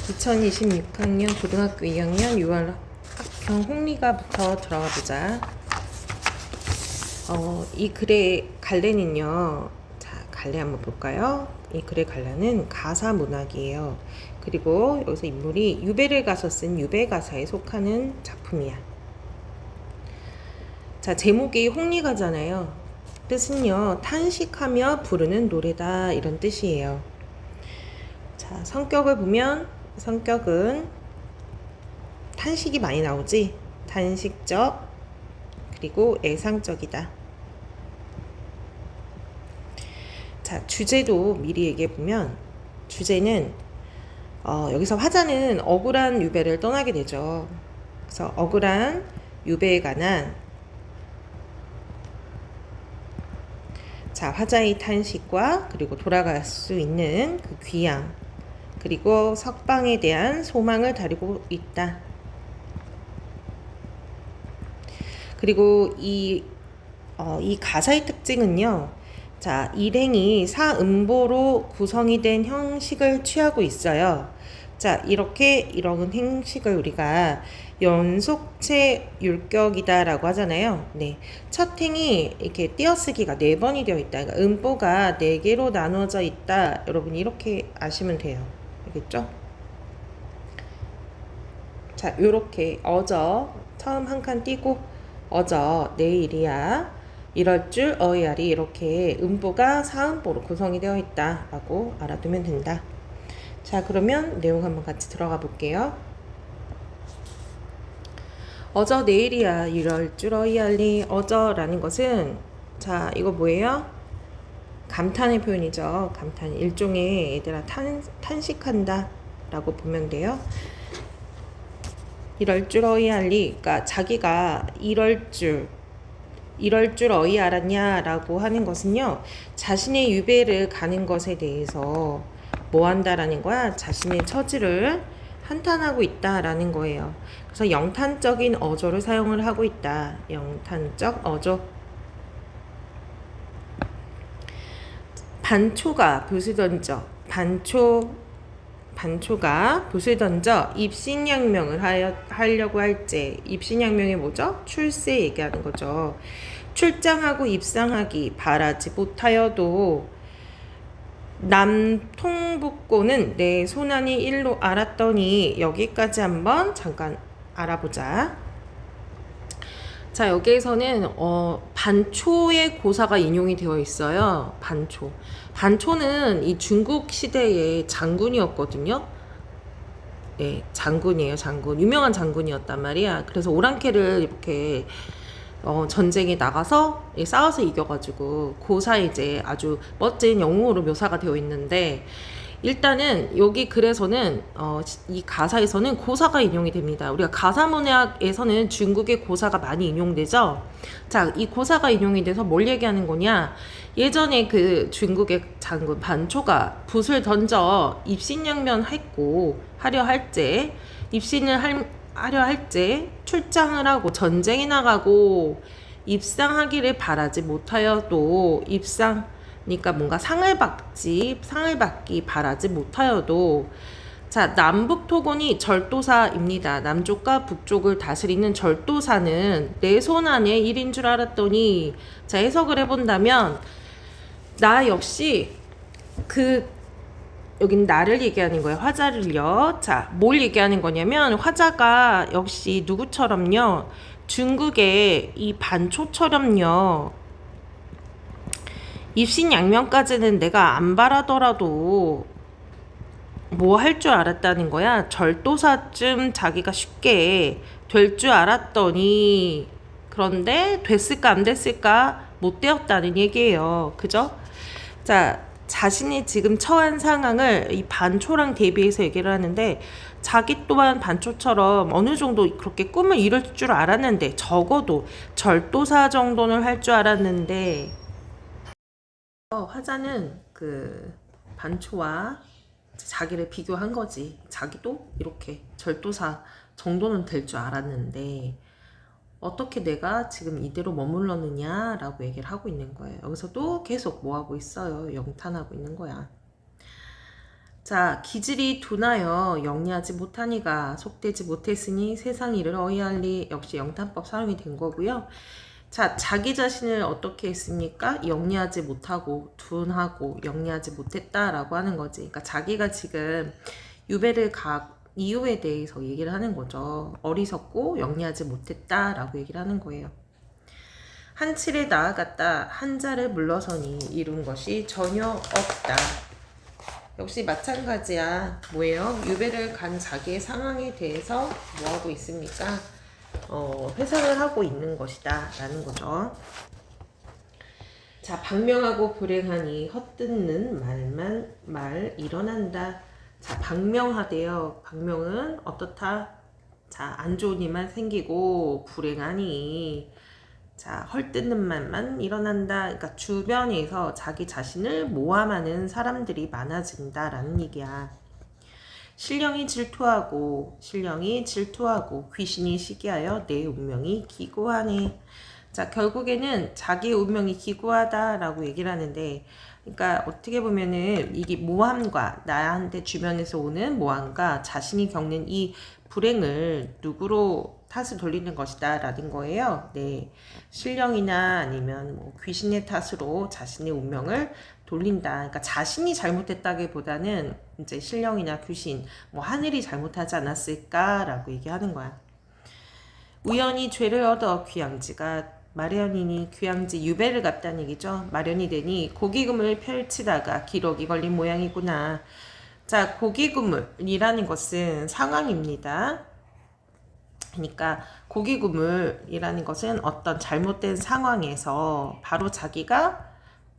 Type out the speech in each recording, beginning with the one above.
2026학년 고등학교 2학년 6월 학평 홍리가부터 들어가 보자. 이 글의 갈래는요. 자, 갈래 한번 볼까요? 이 글의 갈래는 가사 문학이에요. 그리고 여기서 인물이 유배를 가서 쓴 유배 가사에 속하는 작품이야. 자, 제목이 홍리가잖아요. 뜻은요, 탄식하며 부르는 노래다, 이런 뜻이에요. 자, 성격을 보면 성격은 탄식이 많이 나오지. 탄식적, 그리고 애상적이다. 자, 주제도 미리 얘기해보면 주제는 여기서 화자는 억울한 유배를 떠나게 되죠. 그래서 억울한 유배에 관한 자, 화자의 탄식과 그리고 돌아갈 수 있는 그 귀향, 그리고 석방에 대한 소망을 다루고 있다. 그리고 이 가사의 특징은요. 자, 일행이 사음보로 구성이 된 형식을 취하고 있어요. 자, 이런 형식을 우리가 연속체 율격이다라고 하잖아요. 네. 첫 행이 이렇게 띄어쓰기가 4번이 되어 있다. 그러니까 음보가 4개로 나누어져 있다. 여러분 이렇게 아시면 돼요. 알겠죠? 자, 요렇게 어저 처음 한 칸 띄고 어저 내일이야 이럴 줄 어이야리 이렇게 음보가 사음보로 구성이 되어 있다 라고 알아두면 된다. 자, 그러면 내용 한번 같이 들어가 볼게요. 어저 내일이야 이럴 줄 어이야리. 어저라는 것은 자, 이거 뭐예요? 감탄의 표현이죠. 감탄. 일종의 얘들아 탄식한다 라고 보면 돼요. 이럴 줄 어이 알리. 그러니까 자기가 이럴 줄 어이 알았냐 라고 하는 것은요, 자신의 유배를 가는 것에 대해서 뭐 한다라는 거야? 자신의 처지를 한탄하고 있다라는 거예요. 그래서 영탄적인 어조를 사용을 하고 있다. 영탄적 어조. 반초가 붓을 던져. 반초가 붓을 던져 입신양명을 하려고 할 때, 입신양명이 뭐죠? 출세 얘기하는 거죠. 출장하고 입상하기 바라지 못하여도 남통북고는 내 손안이 일로 알았더니, 여기까지 한번 잠깐 알아보자. 자, 여기에서는 반초의 고사가 인용이 되어 있어요. 반초는 이 중국 시대의 장군이었거든요. 네, 장군이에요. 장군. 유명한 장군이었단 말이야. 그래서 오랑캐를 이렇게 전쟁에 나가서 싸워서 이겨가지고 고사 이제 아주 멋진 영웅으로 묘사가 되어 있는데, 일단은 여기 글에서는 이 가사에서는 고사가 인용이 됩니다. 우리가 가사문학에서는 중국의 고사가 많이 인용되죠. 자, 이 고사가 인용이 돼서 뭘 얘기하는 거냐? 예전에 그 중국의 장군 반초가 붓을 던져 입신양면 하려 할 때, 하려 할 때 출장을 하고 전쟁에 나가고 입상하기를 바라지 못하여도 그러니까 뭔가 상을 받기 바라지 못하여도, 자, 남북 토건이 절도사입니다. 남쪽과 북쪽을 다스리는 절도사는 내 손 안에 일인 줄 알았더니, 자, 해석을 해본다면 나 역시 여긴 나를 얘기하는 거예요. 화자를요. 자, 뭘 얘기하는 거냐면 화자가 역시 누구처럼요, 중국의 이 반초처럼요, 입신양면까지는 내가 안 바라더라도 뭐 할 줄 알았다는 거야. 절도사쯤 자기가 쉽게 될 줄 알았더니, 그런데 됐을까 안 됐을까 못 되었다는 얘기예요. 그죠? 자, 자신이 지금 처한 상황을 이 반초랑 대비해서 얘기를 하는데, 자기 또한 반초처럼 어느 정도 그렇게 꿈을 이룰 줄 알았는데, 적어도 절도사 정도는 할 줄 알았는데, 화자는 그 반초와 자기를 비교한 거지. 자기도 이렇게 절도사 정도는 될 줄 알았는데 어떻게 내가 지금 이대로 머물렀느냐 라고 얘기를 하고 있는 거예요. 여기서도 계속 뭐 하고 있어요? 영탄하고 있는 거야. 자, 자, 기질이 둔하여 영리하지 못하니가 속되지 못했으니 세상 일을 어이할리. 역시 영탄법 사용이 된 거고요. 자, 자기 자신을 어떻게 했습니까? 영리하지 못하고 둔하고 영리하지 못했다라고 하는 거지. 그러니까 자기가 지금 유배를 각 이유에 대해서 얘기를 하는 거죠. 어리석고 영리하지 못했다라고 얘기를 하는 거예요. 한칠에 나아갔다 한자를 물러서니 이룬 것이 전혀 없다. 역시 마찬가지야. 뭐예요? 유배를 간 자기의 상황에 대해서 뭐하고 있습니까? 회상을 하고 있는 것이다 라는 거죠. 자, 방명하고 불행하니 헛듣는 말 일어난다. 자, 방명하대요. 방명은 어떻다? 자, 안 좋은 일만 생기고 불행하니 자, 헐뜯는 말만 일어난다. 그러니까 주변에서 자기 자신을 모함하는 사람들이 많아진다라는 얘기야. 신령이 질투하고 귀신이 시기하여 내 운명이 기구하네. 자, 결국에는 자기 운명이 기구하다라고 얘기를 하는데, 그러니까 어떻게 보면은 이게 모함과 나한테 주변에서 오는 모함과 자신이 겪는 이 불행을 누구로 탓을 돌리는 것이다 라는 거예요. 네, 신령이나 아니면 뭐 귀신의 탓으로 자신의 운명을 돌린다. 그러니까 자신이 잘못했다기보다는 이제 신령이나 귀신, 뭐 하늘이 잘못하지 않았을까라고 얘기하는 거야. 우연히 죄를 얻어 귀양지가 마련이니 귀양지 유배를 갔다는 얘기죠. 마련이 되니 고기금을 펼치다가 기록이 걸린 모양이구나. 자, 고기구물이라는 것은 상황입니다. 그러니까 고기구물이라는 것은 어떤 잘못된 상황에서 바로 자기가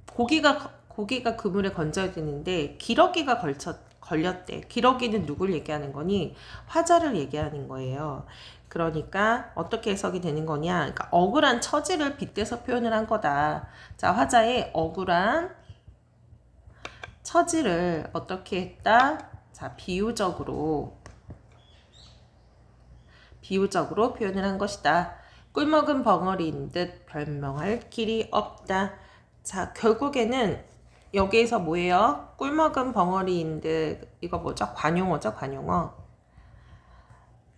고기가 그물에 건져야 되는데 기러기가 걸렸대. 기러기는 누굴 얘기하는 거니? 화자를 얘기하는 거예요. 그러니까 어떻게 해석이 되는 거냐? 그러니까 억울한 처지를 빗대서 표현을 한 거다. 자, 화자의 억울한 처지를 어떻게 했다? 자, 비유적으로 표현을 한 것이다. 꿀먹은 벙어리인 듯 별명할 길이 없다. 자, 결국에는 여기에서 뭐예요? 꿀먹은 벙어리인 듯, 이거 뭐죠? 관용어죠, 관용어.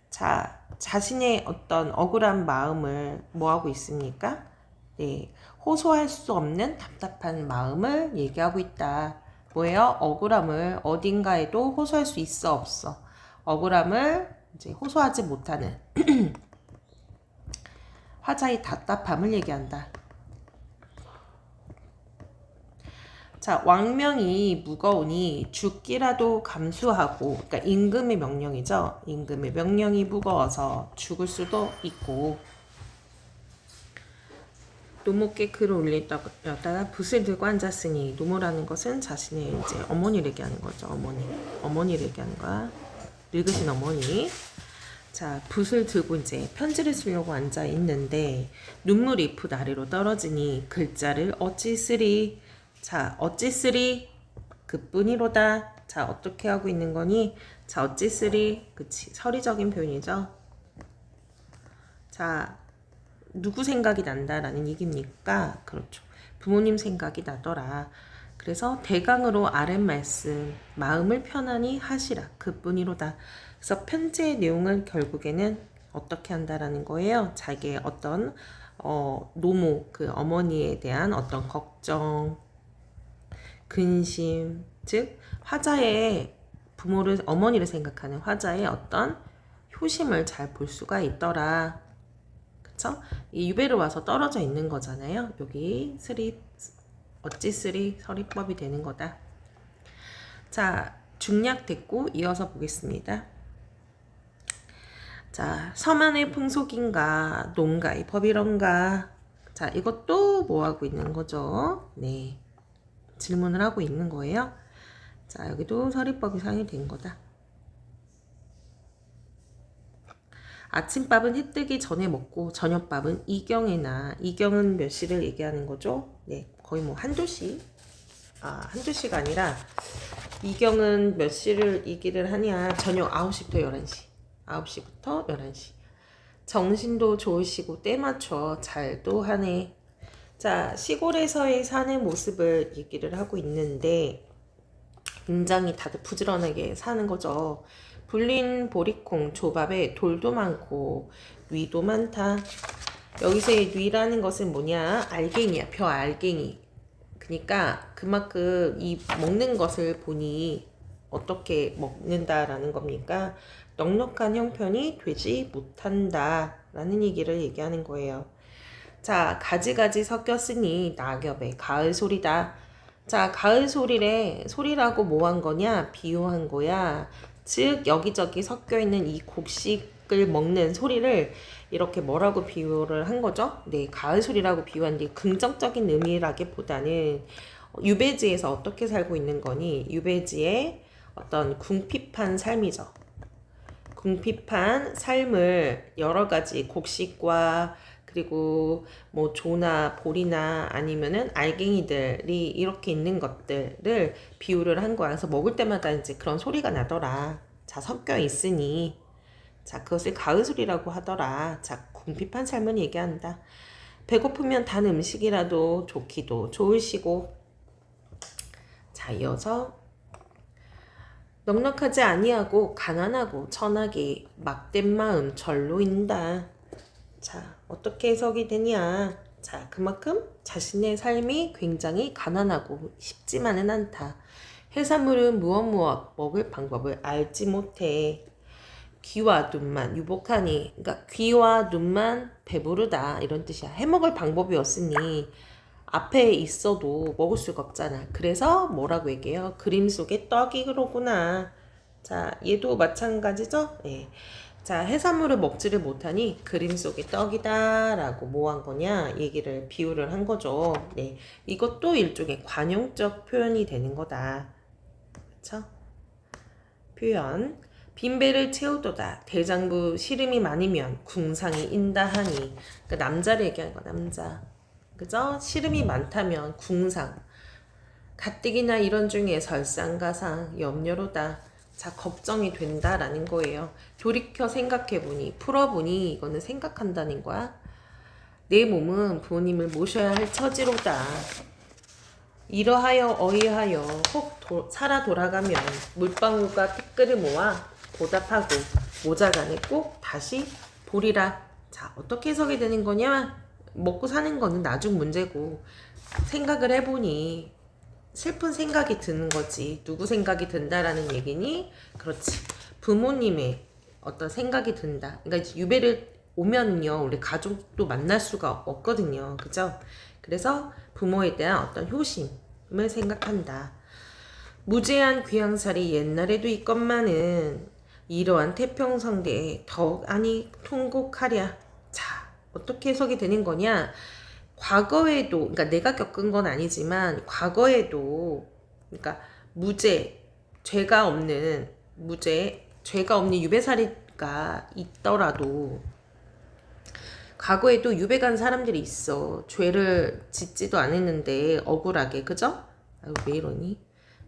자, 자신의 어떤 억울한 마음을 뭐하고 있습니까? 네, 호소할 수 없는 답답한 마음을 얘기하고 있다. 뭐예요? 억울함을 어딘가에도 호소할 수 있어, 없어? 억울함을 이제 호소하지 못하는 화자의 답답함을 얘기한다. 자, 왕명이 무거우니 죽기라도 감수하고, 그러니까 임금의 명령이죠. 임금의 명령이 무거워서 죽을 수도 있고, 노모께 글을 올리다가 붓을 들고 앉았으니, 노모라는 것은 자신의 이제 어머니를 얘기하는 거죠. 어머니를 얘기하는 거야. 늙으신 어머니. 자, 붓을 들고 이제 편지를 쓰려고 앉아 있는데 눈물이 붓 아래로 떨어지니 글자를 어찌 쓰리. 자, 어찌 쓰리 그뿐이로다. 자, 어떻게 하고 있는 거니? 자, 어찌 쓰리. 그치, 서리적인 표현이죠. 자, 누구 생각이 난다라는 얘기입니까? 그렇죠. 부모님 생각이 나더라. 그래서 대강으로 아랫말씀 마음을 편안히 하시라 그뿐이로다. 그래서 편지의 내용은 결국에는 어떻게 한다라는 거예요. 자기의 어떤 노모 그 어머니에 대한 어떤 걱정, 근심, 즉 화자의 어머니를 생각하는 화자의 어떤 효심을 잘 볼 수가 있더라. 그쵸? 이 유배를 와서 떨어져 있는 거잖아요. 여기 어찌 쓰리 서리법이 되는 거다. 자, 중략됐고 이어서 보겠습니다. 자, 서만의 풍속인가 농가의 법이런가. 자, 이것도 뭐 하고 있는 거죠? 네, 질문을 하고 있는 거예요. 자, 여기도 서리법이 사용이 된 거다. 아침밥은 해 뜨기 전에 먹고 저녁밥은 이경에나. 이경은 몇 시를 얘기하는 거죠? 네, 거의 뭐 한두 시가 아니라 이경은 몇 시를 얘기를 하냐? 저녁 9시부터 11시. 9시부터 11시. 정신도 좋으시고 때 맞춰 잘도 하네. 자, 시골에서의 사는 모습을 얘기를 하고 있는데 굉장히 다들 부지런하게 사는 거죠. 불린 보리콩 조밥에 돌도 많고 뉘도 많다. 여기서의 뉘라는 것은 뭐냐? 알갱이야. 벼 알갱이. 그러니까 그만큼 이 먹는 것을 보니 어떻게 먹는다라는 겁니까? 넉넉한 형편이 되지 못한다라는 얘기를 얘기하는 거예요. 자, 가지가지 섞였으니 낙엽의 가을 소리다. 자, 가을 소리라고 뭐 한 거냐? 비유한 거야. 즉, 여기저기 섞여 있는 이 곡식을 먹는 소리를 이렇게 뭐라고 비유를 한 거죠? 네, 가을 소리라고 비유한데 긍정적인 의미라기보다는 유배지에서 어떻게 살고 있는 거니? 유배지의 어떤 궁핍한 삶이죠. 궁핍한 삶을 여러 가지 곡식과 그리고 뭐 조나 보리나 아니면은 알갱이들이 이렇게 있는 것들을 비유를 한 거야. 그래서 먹을 때마다 이제 그런 소리가 나더라. 자, 섞여 있으니. 자, 그것을 가을 소리라고 하더라. 자, 궁핍한 삶을 얘기한다. 배고프면 단 음식이라도 좋기도 좋으시고. 자, 이어서 넉넉하지 아니하고 가난하고 천하게 막된 마음 절로 인다. 자, 어떻게 해석이 되냐? 자, 그만큼 자신의 삶이 굉장히 가난하고 쉽지만은 않다. 해산물은 무엇 먹을 방법을 알지 못해. 귀와 눈만 유복하니, 그러니까 귀와 눈만 배부르다 이런 뜻이야. 해먹을 방법이 없으니 앞에 있어도 먹을 수가 없잖아. 그래서 뭐라고 얘기해요? 그림 속의 떡이 그러구나. 자, 얘도 마찬가지죠? 예. 자, 해산물을 먹지를 못하니 그림 속의 떡이다 라고 뭐 한 거냐 얘기를 비유를 한 거죠. 네, 이것도 일종의 관용적 표현이 되는 거다. 그쵸? 표현. 빈배를 채우도다. 대장부 시름이 많으면 궁상이 인다하니. 그 남자를 얘기하는 거, 남자. 그죠? 시름이 많다면 궁상. 가뜩이나 이런 중에 설상가상 염려로다. 자, 걱정이 된다라는 거예요. 돌이켜 생각해보니, 풀어보니 이거는 생각한다는 거야. 내 몸은 부모님을 모셔야 할 처지로다. 이러하여 어이하여 혹 살아 돌아가면 물방울과 티끌을 모아 보답하고 모자간에 꼭 다시 보리라. 자, 어떻게 해석이 되는 거냐? 먹고 사는 거는 나중 문제고 생각을 해보니 슬픈 생각이 드는 거지. 누구 생각이 든다라는 얘기니? 그렇지. 부모님의 어떤 생각이 든다. 그러니까 유배를 오면요, 우리 가족도 만날 수가 없거든요. 그죠? 그래서 부모에 대한 어떤 효심을 생각한다. 무제한 귀향살이 옛날에도 있건만은 이러한 태평성대에 더욱 아니 통곡하랴. 자, 어떻게 해석이 되는 거냐? 과거에도, 그러니까 내가 겪은 건 아니지만 과거에도, 그러니까 죄가 없는 유배살이가 있더라도 과거에도 유배 간 사람들이 있어. 죄를 짓지도 않았는데 억울하게, 그죠? 아유, 왜 이러니?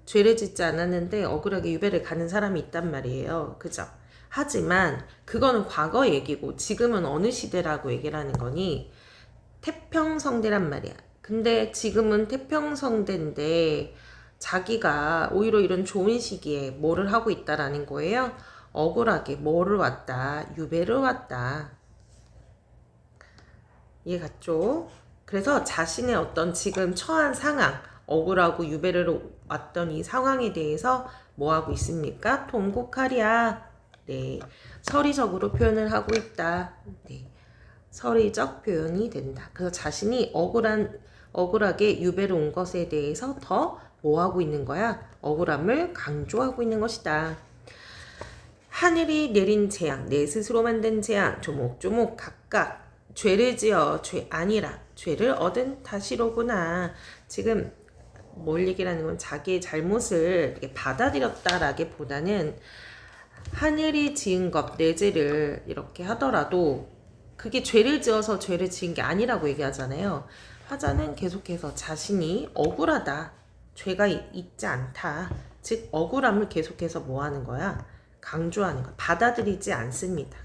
죄를 짓지 않았는데 억울하게 유배를 가는 사람이 있단 말이에요. 그죠? 하지만 그거는 과거 얘기고 지금은 어느 시대라고 얘기를 하는 거니? 태평성대란 말이야. 근데 지금은 태평성대인데 자기가 오히려 이런 좋은 시기에 뭐를 하고 있다라는 거예요? 억울하게 뭐를 왔다? 유배를 왔다. 이해 갔죠? 그래서 자신의 어떤 지금 처한 상황, 억울하고 유배를 왔던 이 상황에 대해서 뭐 하고 있습니까? 통곡하랴. 네, 서리적으로 표현을 하고 있다. 네. 서리적 표현이 된다. 그래서 자신이 억울하게 유배를 온 것에 대해서 더 뭐하고 있는 거야? 억울함을 강조하고 있는 것이다. 하늘이 내린 재앙, 내 스스로 만든 재앙, 조목조목 각각 죄를 지어 죄 아니라 죄를 얻은 탓이로구나. 지금 뭘 얘기하는 건 자기의 잘못을 이렇게 받아들였다라기보다는 하늘이 지은 것, 내 죄를 이렇게 하더라도 그게 죄를 지어서 죄를 지은 게 아니라고 얘기하잖아요. 화자는 계속해서 자신이 억울하다. 죄가 있지 않다. 즉 억울함을 계속해서 뭐 하는 거야? 강조하는 거야. 받아들이지 않습니다.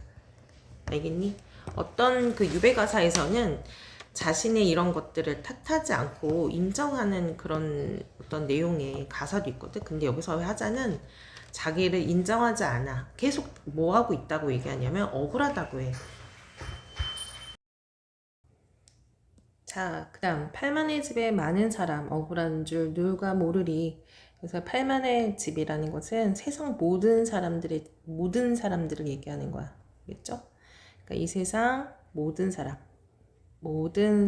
알겠니? 어떤 그 유배 가사에서는 자신의 이런 것들을 탓하지 않고 인정하는 그런 어떤 내용의 가사도 있거든. 근데 여기서 하자는 자기를 인정하지 않아. 계속 뭐 하고 있다고 얘기하냐면 억울하다고 해. 자, 그다음 팔만의 집에 많은 사람 억울한 줄 누가 모르리. 그래서 팔만의 집이라는 것은 세상 모든 사람들을 얘기하는 거야. 알겠죠? 그러니까 이 세상 모든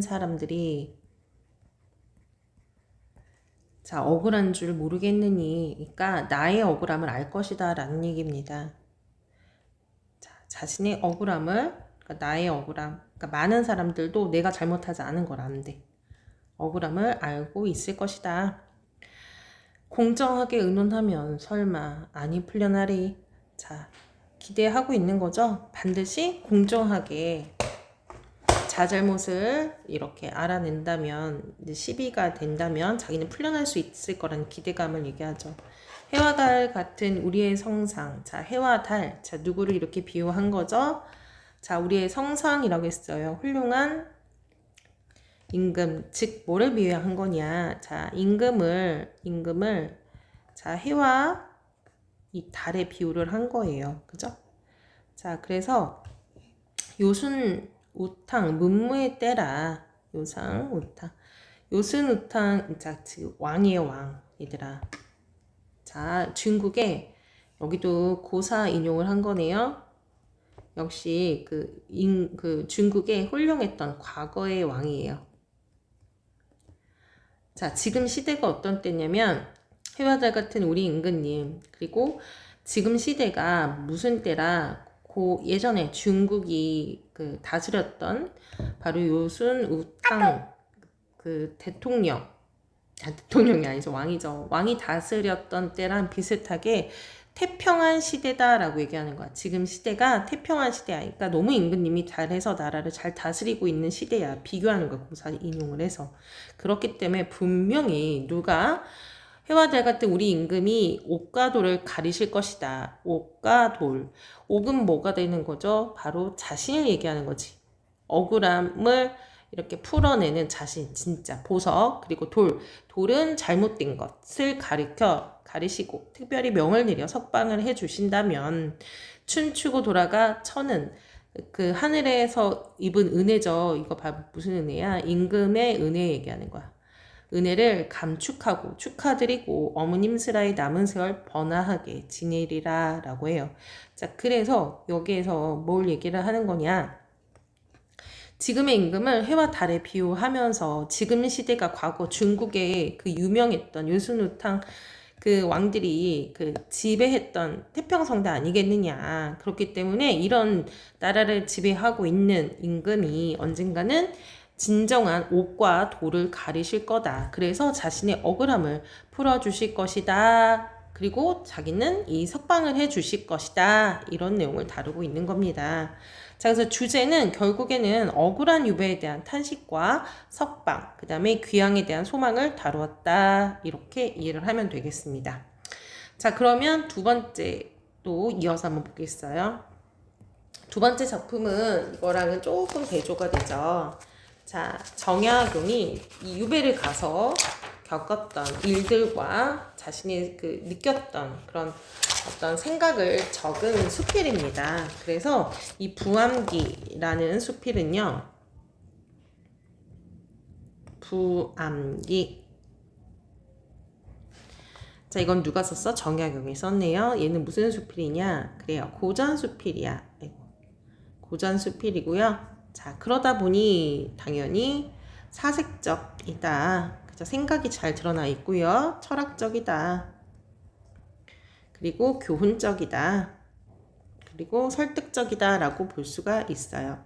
사람들이 자, 억울한 줄 모르겠느니, 그러니까 나의 억울함을 알 것이다 라는 얘기입니다. 자, 자신의 억울함을, 그러니까 나의 억울함, 그러니까 많은 사람들도 내가 잘못하지 않은 걸 안대. 억울함을 알고 있을 것이다. 공정하게 의논하면 설마 안이 풀려나리. 자, 기대하고 있는 거죠. 반드시 공정하게 자잘못을 이렇게 알아낸다면, 이제 시비가 된다면 자기는 풀려날 수 있을 거라는 기대감을 얘기하죠. 해와 달 같은 우리의 성상. 자, 해와 달. 자, 누구를 이렇게 비유한 거죠? 자, 우리의 성상이라고 했어요. 훌륭한 임금. 즉, 뭐를 비유한 거냐? 자, 임금을, 자, 해와 이 달에 비유를 한 거예요. 그죠? 자, 그래서 요순 우탕 문무의 때라. 요상 우탕 요순 우탕. 자, 왕이에요. 왕. 얘들아, 자, 중국에 여기도 고사 인용을 한 거네요. 역시 그 중국의 훌륭했던 과거의 왕이에요. 자, 지금 시대가 어떤 때냐면 해와 달 같은 우리 임금님. 그리고 지금 시대가 무슨 때라, 예전에 중국이 다스렸던 바로 요순 우탕 대통령이 아니죠. 왕이죠. 왕이 다스렸던 때랑 비슷하게 태평한 시대다라고 얘기하는 거야. 지금 시대가 태평한 시대야. 그러니까 너무 임금님이 잘해서 나라를 잘 다스리고 있는 시대야. 비교하는 거야. 고사 인용을 해서. 그렇기 때문에 분명히 누가 해와 달 같은 우리 임금이 옥과 돌을 가리실 것이다. 옥과 돌. 옥은 뭐가 되는 거죠? 바로 자신을 얘기하는 거지. 억울함을 이렇게 풀어내는 자신, 진짜 보석. 그리고 돌은 잘못된 것을 가리시고 특별히 명을 내려 석방을 해주신다면 춤추고 돌아가 천은 그 하늘에서 입은 은혜죠. 이거 무슨 은혜야? 임금의 은혜 얘기하는 거야. 은혜를 감축하고 축하드리고 어머님 슬하에 남은 세월 번화하게 지내리라 라고 해요. 자, 그래서 여기에서 뭘 얘기를 하는 거냐? 지금의 임금을 해와 달에 비유하면서 지금 시대가 과거 중국의 그 유명했던 요순우탕 그 왕들이 지배했던 태평성대 아니겠느냐. 그렇기 때문에 이런 나라를 지배하고 있는 임금이 언젠가는 진정한 옥과 돌을 가리실 거다. 그래서 자신의 억울함을 풀어주실 것이다. 그리고 자기는 이 석방을 해주실 것이다. 이런 내용을 다루고 있는 겁니다. 자, 그래서 주제는 결국에는 억울한 유배에 대한 탄식과 석방, 그 다음에 귀향에 대한 소망을 다루었다. 이렇게 이해를 하면 되겠습니다. 자, 그러면 두 번째 또 이어서 한번 보겠어요. 두 번째 작품은 이거랑은 조금 대조가 되죠. 자, 정약용이 이 유배를 가서 겪었던 일들과 자신이 느꼈던 그런 어떤 생각을 적은 수필입니다. 그래서 이 부암기라는 수필은요, 부암기. 자, 이건 누가 썼어? 정약용이 썼네요. 얘는 무슨 수필이냐? 그래요, 고전수필이야. 고전수필이고요. 자, 그러다 보니 당연히 사색적이다. 그죠? 생각이 잘 드러나 있고요. 철학적이다. 그리고 교훈적이다. 그리고 설득적이다 라고 볼 수가 있어요.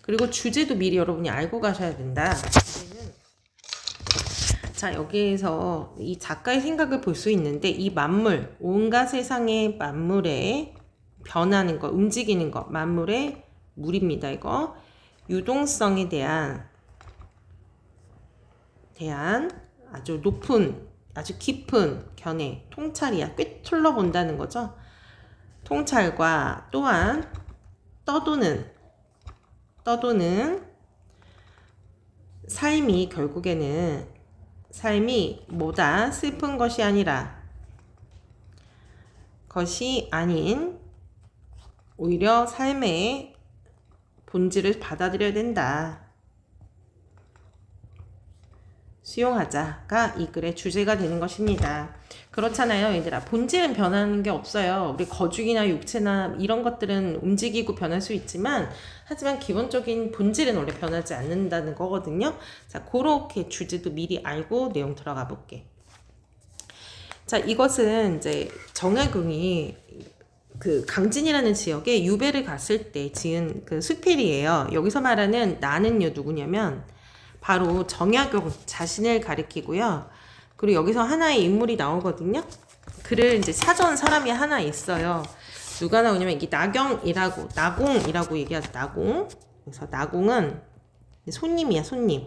그리고 주제도 미리 여러분이 알고 가셔야 된다. 주제는, 자, 여기에서 이 작가의 생각을 볼 수 있는데 이 만물, 온갖 세상의 만물에 변하는 것, 움직이는 것, 만물의 물입니다. 이거 유동성에 대한 아주 높은, 아주 깊은 견해, 통찰이야. 꿰뚫러 본다는 거죠. 통찰과 또한 떠도는 삶이 결국에는 삶이 뭐다? 슬픈 것이 아니라 것이 아닌 오히려 삶의 본질을 받아들여야 된다. 수용하자가 이 글의 주제가 되는 것입니다. 그렇잖아요, 얘들아. 본질은 변하는 게 없어요. 우리 거죽이나 육체나 이런 것들은 움직이고 변할 수 있지만, 하지만 기본적인 본질은 원래 변하지 않는다는 거거든요. 자, 그렇게 주제도 미리 알고 내용 들어가 볼게. 자, 이것은 이제 정약용이 그 강진이라는 지역에 유배를 갔을 때 지은 그 수필이에요. 여기서 말하는 나는요 누구냐면 바로 정약용 자신을 가리키고요. 그리고 여기서 하나의 인물이 나오거든요. 그를 이제 사전 사람이 하나 있어요. 누가 나오냐면 이게 나공이라고 얘기하죠. 나공. 그래서 나공은 손님이야, 손님.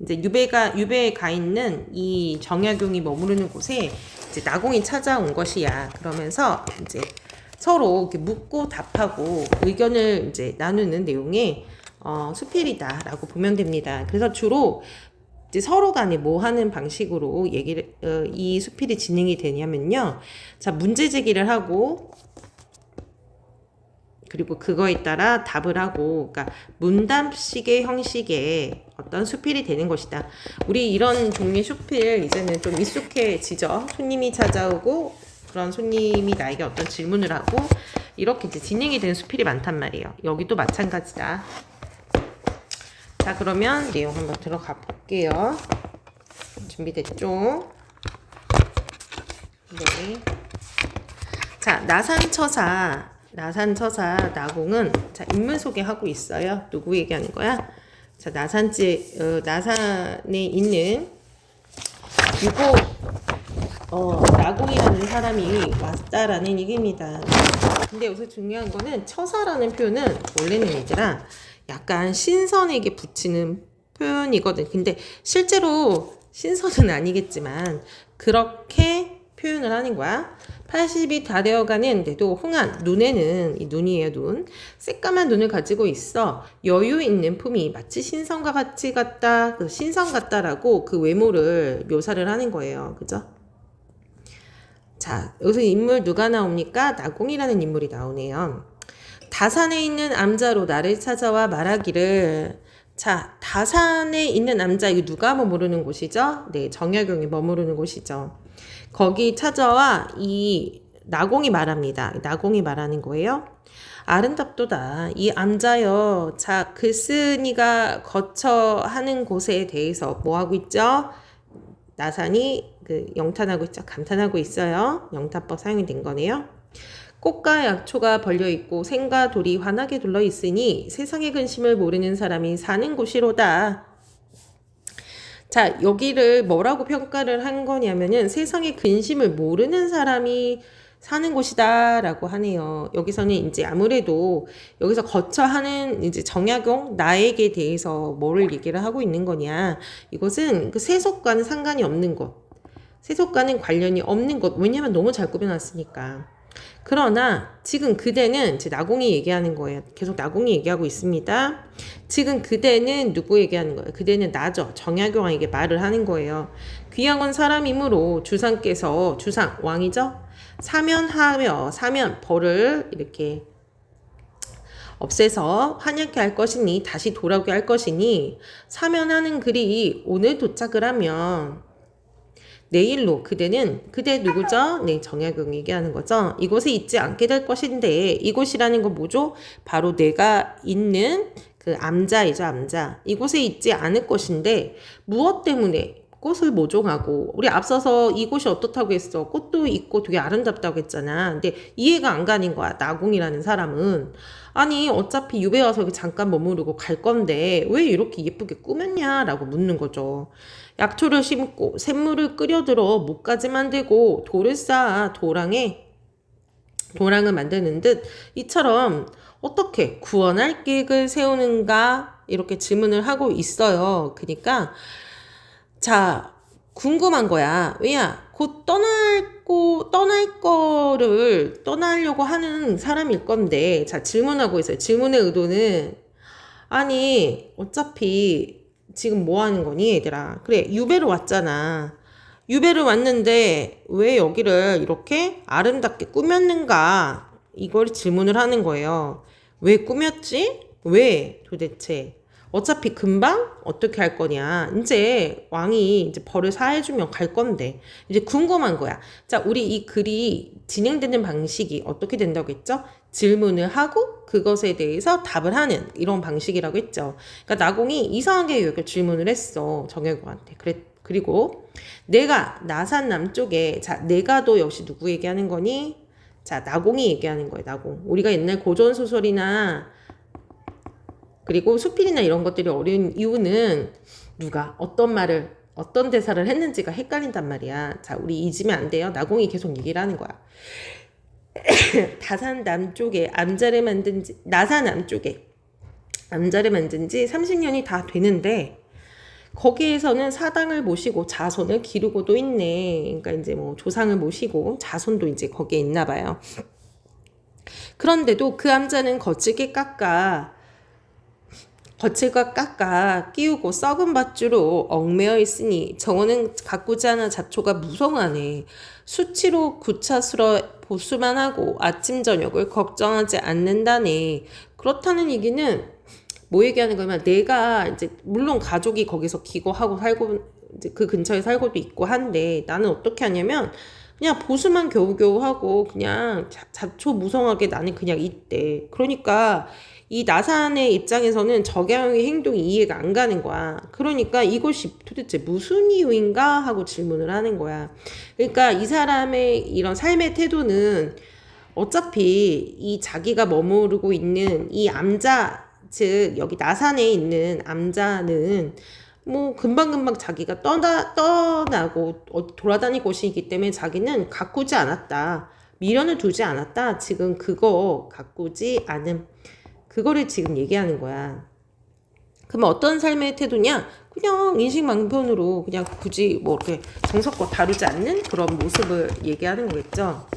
이제 유배에 가 있는 이 정약용이 머무르는 곳에 이제 나공이 찾아온 것이야. 그러면서 이제 서로 이렇게 묻고 답하고 의견을 이제 나누는 내용의 수필이다라고 보면 됩니다. 그래서 주로 이제 서로 간에 뭐 하는 방식으로 이 수필이 진행이 되냐면요. 자, 문제 제기를 하고 그리고 그거에 따라 답을 하고, 그러니까 문답식의 형식의 어떤 수필이 되는 것이다. 우리 이런 종류의 수필 이제는 좀 익숙해지죠. 손님이 찾아오고 그런 손님이 나에게 어떤 질문을 하고 이렇게 이제 진행이 되는 수필이 많단 말이에요. 여기도 마찬가지다. 자, 그러면 내용 한번 들어가 볼게요. 준비됐죠? 네. 자, 나산처사 나공은 자, 인물 소개하고 있어요. 누구 얘기하는 거야? 자, 나산에 있는 나공이라는 사람이 왔다라는 얘기입니다. 근데 여기서 중요한 거는 처사라는 표현은 원래는 얘들아 약간 신선에게 붙이는 표현이거든. 근데 실제로 신선은 아니겠지만 그렇게 표현을 하는 거야. 80이 다 되어가는데도 홍한 눈에는 이 눈이에요, 눈. 새까만 눈을 가지고 있어. 여유 있는 품이 마치 신선과 같이 같다. 그 신선 같다라고 그 외모를 묘사를 하는 거예요. 그죠? 자, 여기서 인물 누가 나옵니까? 나공이라는 인물이 나오네요. 다산에 있는 암자로 나를 찾아와 말하기를. 자, 다산에 있는 남자, 이거 누가 머무르는 곳이죠? 네, 정약용이 머무르는 곳이죠. 거기 찾아와 이 나공이 말합니다. 나공이 말하는 거예요. 아름답도다. 이 암자여. 자, 글쓴이가 거처 하는 곳에 대해서 뭐 하고 있죠? 나산이 영탄하고 있죠. 감탄하고 있어요. 영탄법 사용이 된 거네요. 꽃과 약초가 벌려있고 생과 돌이 환하게 둘러있으니 세상의 근심을 모르는 사람이 사는 곳이로다. 자, 여기를 뭐라고 평가를 한 거냐면은 세상의 근심을 모르는 사람이 사는 곳이다 라고 하네요. 여기서는 이제 아무래도 여기서 거처하는 이제 정약용 나에게 대해서 뭐를 얘기를 하고 있는 거냐. 이것은 그 세속과는 상관이 없는 곳. 세속과는 관련이 없는 곳. 왜냐면 너무 잘 꾸며놨으니까. 그러나 지금 그대는 이제 나공이 얘기하는 거예요. 계속 나공이 얘기하고 있습니다. 지금 그대는 누구 얘기하는 거예요? 그대는 나죠. 정약용에게 말을 하는 거예요. 귀양은 사람이므로 주상께서 주상 왕이죠. 사면하며 사면 벌을 이렇게 없애서 환약케 할 것이니 다시 돌아오게 할 것이니 사면하는 글이 오늘 도착을 하면 내일로 그대 누구죠? 네, 정약용 얘기하는 거죠. 이곳에 있지 않게 될 것인데 이곳이라는 건 뭐죠? 바로 내가 있는 그 암자이죠, 암자. 이곳에 있지 않을 것인데 무엇 때문에 꽃을 모종하고 우리 앞서서 이곳이 어떻다고 했어. 꽃도 있고 되게 아름답다고 했잖아. 근데 이해가 안 가는 거야. 나공이라는 사람은. 아니 어차피 유배 와서 여기 잠깐 머무르고 갈 건데 왜 이렇게 예쁘게 꾸몄냐라고 묻는 거죠. 약초를 심고 샘물을 끓여들어 목까지 만들고 돌을 쌓아 도랑을 만드는 듯 이처럼 어떻게 구원할 계획을 세우는가 이렇게 질문을 하고 있어요. 그러니까 자, 궁금한 거야. 왜냐? 곧 떠나려고 하는 사람일 건데, 자, 질문하고 있어요. 질문의 의도는, 아니, 어차피 지금 뭐 하는 거니, 얘들아? 그래, 유배로 왔잖아. 유배를 왔는데 왜 여기를 이렇게 아름답게 꾸몄는가? 이걸 질문을 하는 거예요. 왜 꾸몄지? 왜 도대체? 어차피 금방 어떻게 할 거냐? 이제 왕이 이제 벌을 사해주면 갈 건데 이제 궁금한 거야. 자, 우리 이 글이 진행되는 방식이 어떻게 된다고 했죠? 질문을 하고 그것에 대해서 답을 하는 이런 방식이라고 했죠. 그러니까 나공이 이상하게 이렇게 질문을 했어, 정혁우한테. 그리고 내가 나산 남쪽에, 자, 내가도 역시 누구 얘기하는 거니? 자, 나공이 얘기하는 거예요. 나공. 우리가 옛날 고전 소설이나 그리고 수필이나 이런 것들이 어려운 이유는 누가 어떤 말을 어떤 대사를 했는지가 헷갈린단 말이야. 자, 우리 잊으면 안 돼요. 나공이 계속 얘기를 하는 거야. 다산 남쪽에 암자를 만든 지, 나산 남쪽에 암자를 만든 지 30년이 다 되는데 거기에서는 사당을 모시고 자손을 기르고도 있네. 그러니까 이제 뭐 조상을 모시고 자손도 이제 거기에 있나 봐요. 그런데도 그 암자는 거칠과 깎아 끼우고 썩은 밧주로 얽매여 있으니 정원은 가꾸지 않아 잡초가 무성하네. 수치로 구차스러 보수만 하고 아침 저녁을 걱정하지 않는다네. 그렇다는 얘기는 뭐 얘기하는 거냐면 내가 이제 물론 가족이 거기서 기거하고 살고 이제 그 근처에 살고도 있고 한데 나는 어떻게 하냐면 그냥 보수만 겨우겨우 하고 그냥 잡초 무성하게 나는 그냥 있대. 그러니까 이 나산의 입장에서는 적양의 행동이 이해가 안 가는 거야. 그러니까 이것이 도대체 무슨 이유인가 하고 질문을 하는 거야. 그러니까 이 사람의 이런 삶의 태도는 어차피 이 자기가 머무르고 있는 이 암자, 즉 여기 나산에 있는 암자는 뭐 금방금방 자기가 떠나고 돌아다닐 곳이기 때문에 자기는 가꾸지 않았다. 미련을 두지 않았다. 지금 그거 가꾸지 않음. 그거를 지금 얘기하는 거야. 그러면 어떤 삶의 태도냐? 그냥 인식망변으로 그냥 굳이 뭐 이렇게 정석과 다루지 않는 그런 모습을 얘기하는 거겠죠.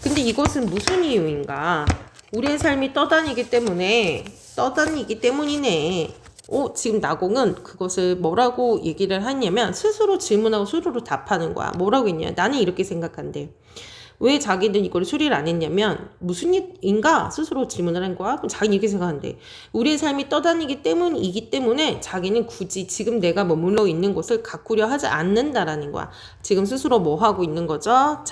근데 이것은 무슨 이유인가? 우리의 삶이 떠다니기 때문이네. 지금 나공은 그것을 뭐라고 얘기를 하냐면 스스로 질문하고 스스로 답하는 거야. 뭐라고 했냐? 나는 이렇게 생각한대. 왜 자기는 이걸 수리를 안 했냐면 무슨 일인가 스스로 질문을 한 거야. 그럼 자기는 이렇게 생각한대. 우리의 삶이 떠다니기 때문이기 때문에 자기는 굳이 지금 내가 머물러 있는 곳을 가꾸려 하지 않는다라는 거야. 지금 스스로 뭐 하고 있는 거죠?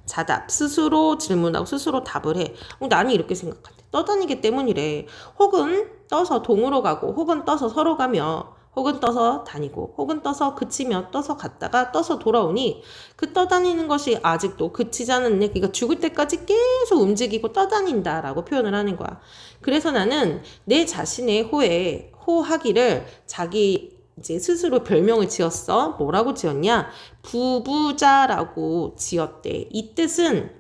자답. 스스로 질문하고 스스로 답을 해. 나는 이렇게 생각한대. 떠다니기 때문이래. 혹은 떠서 동으로 가고 혹은 떠서 서로 가며 혹은 떠서 다니고 혹은 떠서 그치며 떠서 갔다가 떠서 돌아오니 그 떠다니는 것이 아직도 그치지 않았네. 그러니까 죽을 때까지 계속 움직이고 떠다닌다라고 표현을 하는 거야. 그래서 나는 내 자신의 호하기를 자기 이제 스스로 별명을 지었어. 뭐라고 지었냐? 부부자라고 지었대. 이 뜻은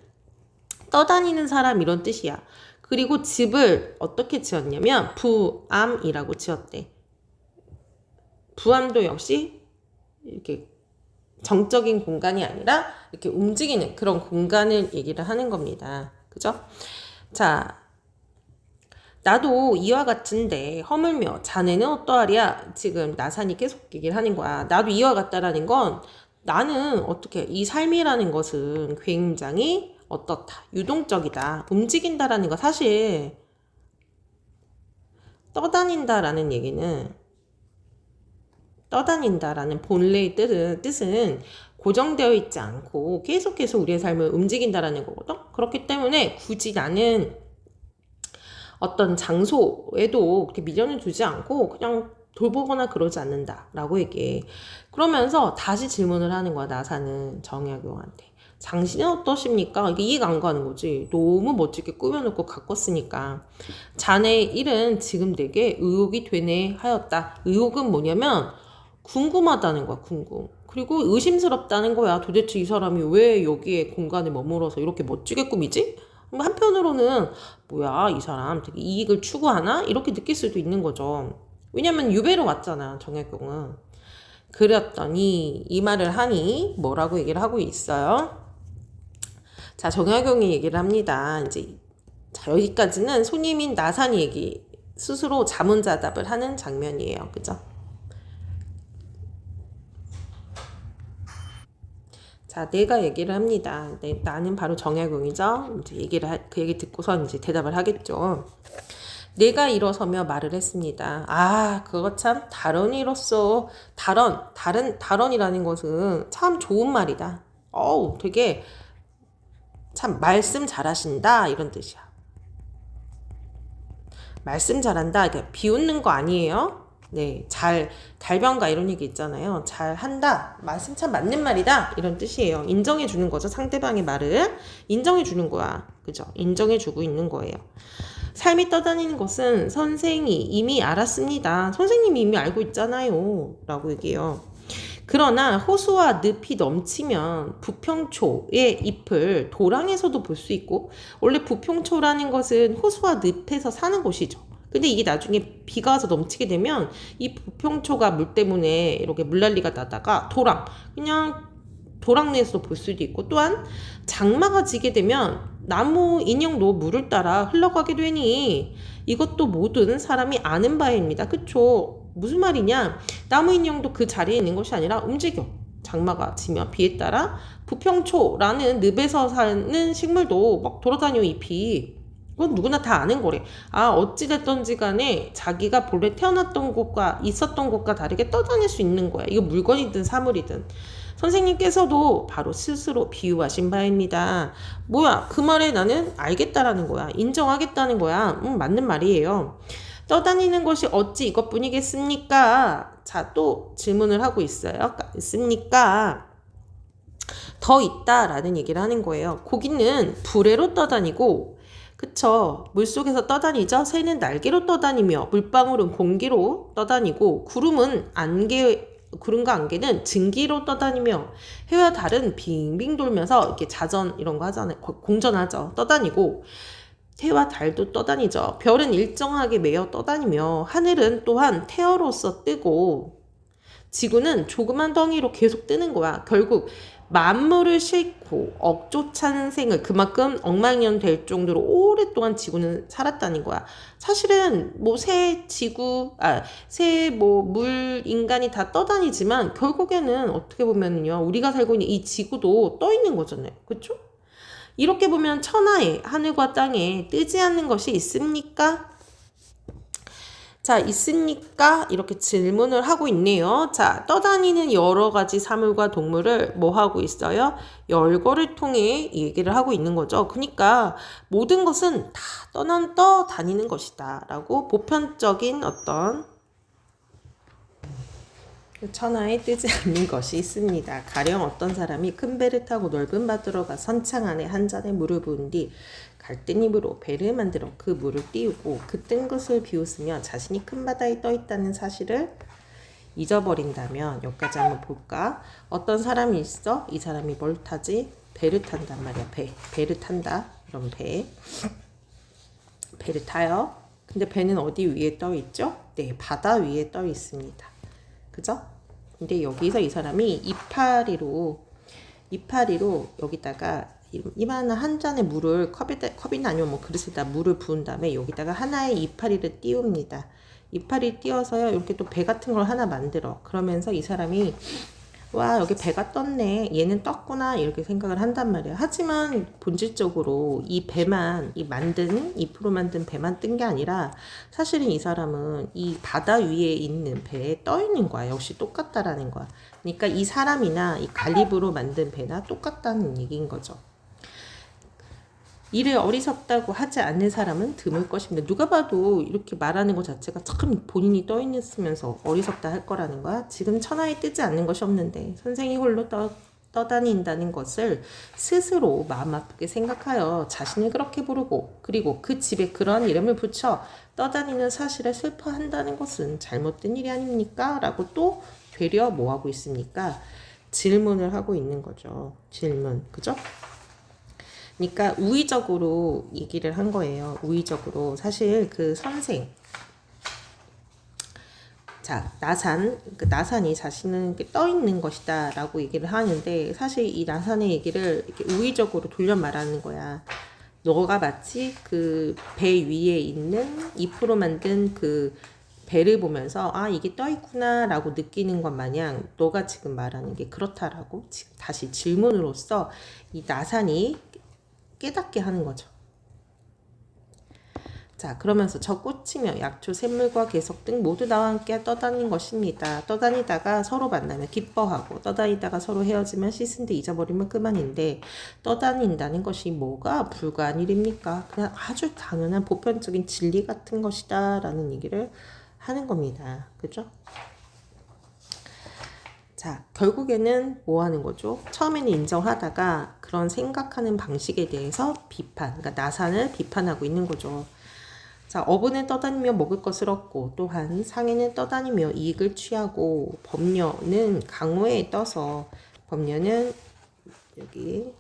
떠다니는 사람 이런 뜻이야. 그리고 집을 어떻게 지었냐면 부암이라고 지었대. 부암도 역시 이렇게 정적인 공간이 아니라 이렇게 움직이는 그런 공간을 얘기를 하는 겁니다. 그죠? 자, 나도 이와 같은데 허물며 자네는 어떠하랴? 지금 나산이 계속 얘기를 하는 거야. 나도 이와 같다라는 건 나는 어떻게 이 삶이라는 것은 굉장히 어떻다. 유동적이다. 움직인다라는 거 사실 떠다닌다라는 얘기는 떠다닌다라는 본래의 뜻은 고정되어 있지 않고 계속해서 우리의 삶을 움직인다라는 거거든. 그렇기 때문에 굳이 나는 어떤 장소에도 그렇게 미련을 두지 않고 그냥 돌보거나 그러지 않는다라고 얘기해. 그러면서 다시 질문을 하는 거야. 나사는 정약용한테. 당신은 어떠십니까? 이게 이해가 안 가는 거지. 너무 멋지게 꾸며놓고 가꿨으니까. 자네의 일은 지금 내게 의혹이 되네 하였다. 의혹은 뭐냐면 궁금하다는 거야. 궁금. 그리고 의심스럽다는 거야. 도대체 이 사람이 왜 여기에 공간에 머물러서 이렇게 멋지게 꾸미지? 한편으로는 뭐야 이 사람 되게 이익을 추구하나? 이렇게 느낄 수도 있는 거죠. 왜냐면 유배로 왔잖아. 정약용은. 그랬더니 이 말을 하니 뭐라고 얘기를 하고 있어요? 자, 정약용이 얘기를 합니다. 이제 자, 여기까지는 손님인 나산이 얘기 스스로 자문자답을 하는 장면이에요. 그죠? 자, 내가 얘기를 합니다. 나는 바로 정약용이죠. 이제 그 얘기 듣고서 이제 대답을 하겠죠. 내가 일어서며 말을 했습니다. 아, 그거 참 달언이로서 달언이라는 것은 참 좋은 말이다. 어우, 되게 참 말씀 잘하신다 이런 뜻이야. 말씀 잘한다. 그러니까 비웃는 거 아니에요. 네, 달변가 이런 얘기 있잖아요. 잘한다. 말씀 참 맞는 말이다. 이런 뜻이에요. 인정해 주는 거죠. 상대방의 말을 인정해 주는 거야. 그죠? 인정해 주고 있는 거예요. 삶이 떠다니는 것은 선생이 이미 알았습니다. 선생님이 이미 알고 있잖아요. 라고 얘기해요. 그러나 호수와 늪이 넘치면 부평초의 잎을 도랑에서도 볼 수 있고, 원래 부평초라는 것은 호수와 늪에서 사는 곳이죠. 근데 이게 나중에 비가 와서 넘치게 되면 이 부평초가 물 때문에 이렇게 물난리가 나다가 그냥 도랑 내에서도 볼 수도 있고, 또한 장마가 지게 되면 나무 인형도 물을 따라 흘러가게 되니 이것도 모든 사람이 아는 바입니다. 그쵸? 무슨 말이냐? 나무 인형도 그 자리에 있는 것이 아니라 움직여. 장마가 지면 비에 따라 부평초라는 늪에서 사는 식물도 막 돌아다녀 잎이. 그건 누구나 다 아는 거래. 아, 어찌됐던지 간에 자기가 본래 태어났던 곳과 있었던 곳과 다르게 떠다닐 수 있는 거야. 이거 물건이든 사물이든. 선생님께서도 바로 스스로 비유하신 바입니다. 뭐야, 그 말에 나는 알겠다라는 거야. 인정하겠다는 거야. 맞는 말이에요. 떠다니는 것이 어찌 이것뿐이겠습니까? 자, 또 질문을 하고 있어요. 있습니까? 더 있다라는 얘기를 하는 거예요. 고기는 불에로 떠다니고, 그쵸? 물속에서 떠다니죠? 새는 날개로 떠다니며, 물방울은 공기로 떠다니고, 구름과 안개는 증기로 떠다니며, 해와 달은 빙빙 돌면서 이렇게 자전 이런 거 하잖아요. 공전하죠. 떠다니고, 해와 달도 떠다니죠. 별은 일정하게 매여 떠다니며, 하늘은 또한 태어로서 뜨고, 지구는 조그만 덩이로 계속 뜨는 거야. 결국 만물을 싣고 억조 찬생을 그만큼 억만년 될 정도로 오랫동안 지구는 살았다는 거야. 사실은 물, 인간이 다 떠다니지만 결국에는 어떻게 보면요, 우리가 살고 있는 이 지구도 떠 있는 거잖아요. 그렇죠? 이렇게 보면 천하에 하늘과 땅에 뜨지 않는 것이 있습니까? 자, 있습니까? 이렇게 질문을 하고 있네요. 자, 떠다니는 여러 가지 사물과 동물을 뭐 하고 있어요? 열거를 통해 얘기를 하고 있는 거죠. 그러니까 모든 것은 다 떠다니는 것이다 라고 보편적인 어떤 천하에 뜨지 않는 것이 있습니다. 가령 어떤 사람이 큰 배를 타고 넓은 바다로 가 선창 안에 한 잔의 물을 부은 뒤 갈대잎으로 배를 만들어 그 물을 띄우고 그 뜬 것을 비웃으며 자신이 큰 바다에 떠 있다는 사실을 잊어버린다면, 여기까지 한번 볼까? 어떤 사람이 있어? 이 사람이 뭘 타지? 배를 탄단 말이야. 배를 탄다. 그럼 배를 타요. 근데 배는 어디 위에 떠 있죠? 네, 바다 위에 떠 있습니다. 그죠? 근데 여기서 이 사람이 이파리로 여기다가 이만한 한 잔의 물을 컵이나 아니면 뭐 그릇에다 물을 부은 다음에 여기다가 하나의 이파리를 띄웁니다. 이파리 띄워서요, 이렇게 또 배 같은 걸 하나 만들어. 그러면서 이 사람이 와, 여기 배가 떴네, 얘는 떴구나, 이렇게 생각을 한단 말이야. 하지만 본질적으로 이 잎으로 만든 배만 뜬 게 아니라 사실은 이 사람은 이 바다 위에 있는 배에 떠 있는 거야. 역시 똑같다라는 거야. 그러니까 이 사람이나 이 갈잎으로 만든 배나 똑같다는 얘기인 거죠. 이를 어리석다고 하지 않는 사람은 드물 것입니다. 누가 봐도 이렇게 말하는 것 자체가 참 본인이 떠 있으면서 어리석다 할 거라는 거야. 지금 천하에 뜨지 않는 것이 없는데 선생이 홀로 떠다닌다는 것을 스스로 마음 아프게 생각하여 자신을 그렇게 부르고, 그리고 그 집에 그러한 이름을 붙여 떠다니는 사실을 슬퍼한다는 것은 잘못된 일이 아닙니까? 라고 또 되려 뭐하고 있습니까? 질문을 하고 있는 거죠. 질문. 그죠? 그러니까 우의적으로 얘기를 한 거예요. 우의적으로. 사실 그 선생, 자, 나산이 자신은 이렇게 떠 있는 것이다 라고 얘기를 하는데, 사실 이 나산의 얘기를 이렇게 우의적으로 돌려 말하는 거야. 너가 마치 그 배 위에 있는 잎으로 만든 그 배를 보면서 아 이게 떠 있구나라고 느끼는 것 마냥 너가 지금 말하는 게 그렇다라고 다시 질문으로써 이 나산이 깨닫게 하는 거죠. 자, 그러면서 저 꽃이며 약초, 샘물과 개석 등 모두 나와 함께 떠다닌 것입니다. 떠다니다가 서로 만나면 기뻐하고 떠다니다가 서로 헤어지면 씻은 데 잊어버리면 그만인데 떠다닌다는 것이 뭐가 불가한 일입니까? 그냥 아주 당연한 보편적인 진리 같은 것이다 라는 얘기를 하는 겁니다. 그죠? 자, 결국에는 뭐 하는 거죠? 처음에는 인정하다가 그런 생각하는 방식에 대해서 비판, 그러니까 나산을 비판하고 있는 거죠. 자, 어부는 떠다니며 먹을 것을 얻고 또한 상인은 떠다니며 이익을 취하고 범녀는 강호에 떠서 범녀는 여기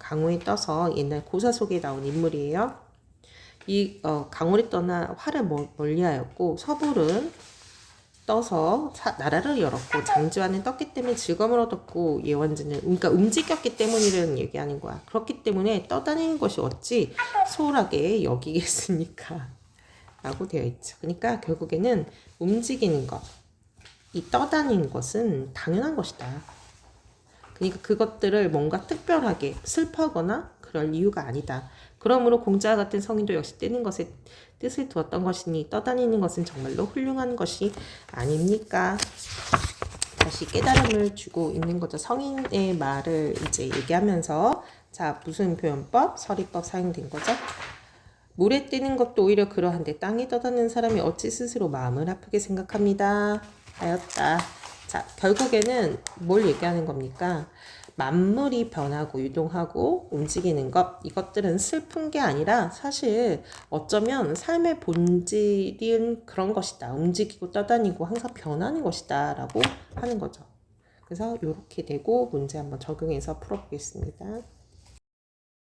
강호에 떠서 옛날 고사 속에 나온 인물이에요. 이 강호를 떠나 활을 멀리하였고 서불은 떠서 나라를 열었고 장지와는 떴기 때문에 즐거움을 얻었고 예원진은 그러니까 움직였기 때문이라는 얘기하는 거야. 그렇기 때문에 떠다니는 것이 어찌 소홀하게 여기겠습니까? 라고 되어 있죠. 그러니까 결국에는 움직이는 것, 이 떠다니는 것은 당연한 것이다. 그러니까 그것들을 뭔가 특별하게 슬퍼하거나 그럴 이유가 아니다. 그러므로 공자와 같은 성인도 역시 뜨는 것에 뜻을 두었던 것이니 떠다니는 것은 정말로 훌륭한 것이 아닙니까? 다시 깨달음을 주고 있는 거죠. 성인의 말을 이제 얘기하면서 자 무슨 표현법, 서리법 사용된 거죠. 물에 뜨는 것도 오히려 그러한데 땅에 떠다니는 사람이 어찌 스스로 마음을 아프게 생각합니다. 하였다. 자, 결국에는 뭘 얘기하는 겁니까? 만물이 변하고 유동하고 움직이는 것, 이것들은 슬픈 게 아니라 사실 어쩌면 삶의 본질인 그런 것이다. 움직이고 떠다니고 항상 변하는 것이다. 라고 하는 거죠. 그래서 이렇게 되고 문제 한번 적용해서 풀어보겠습니다.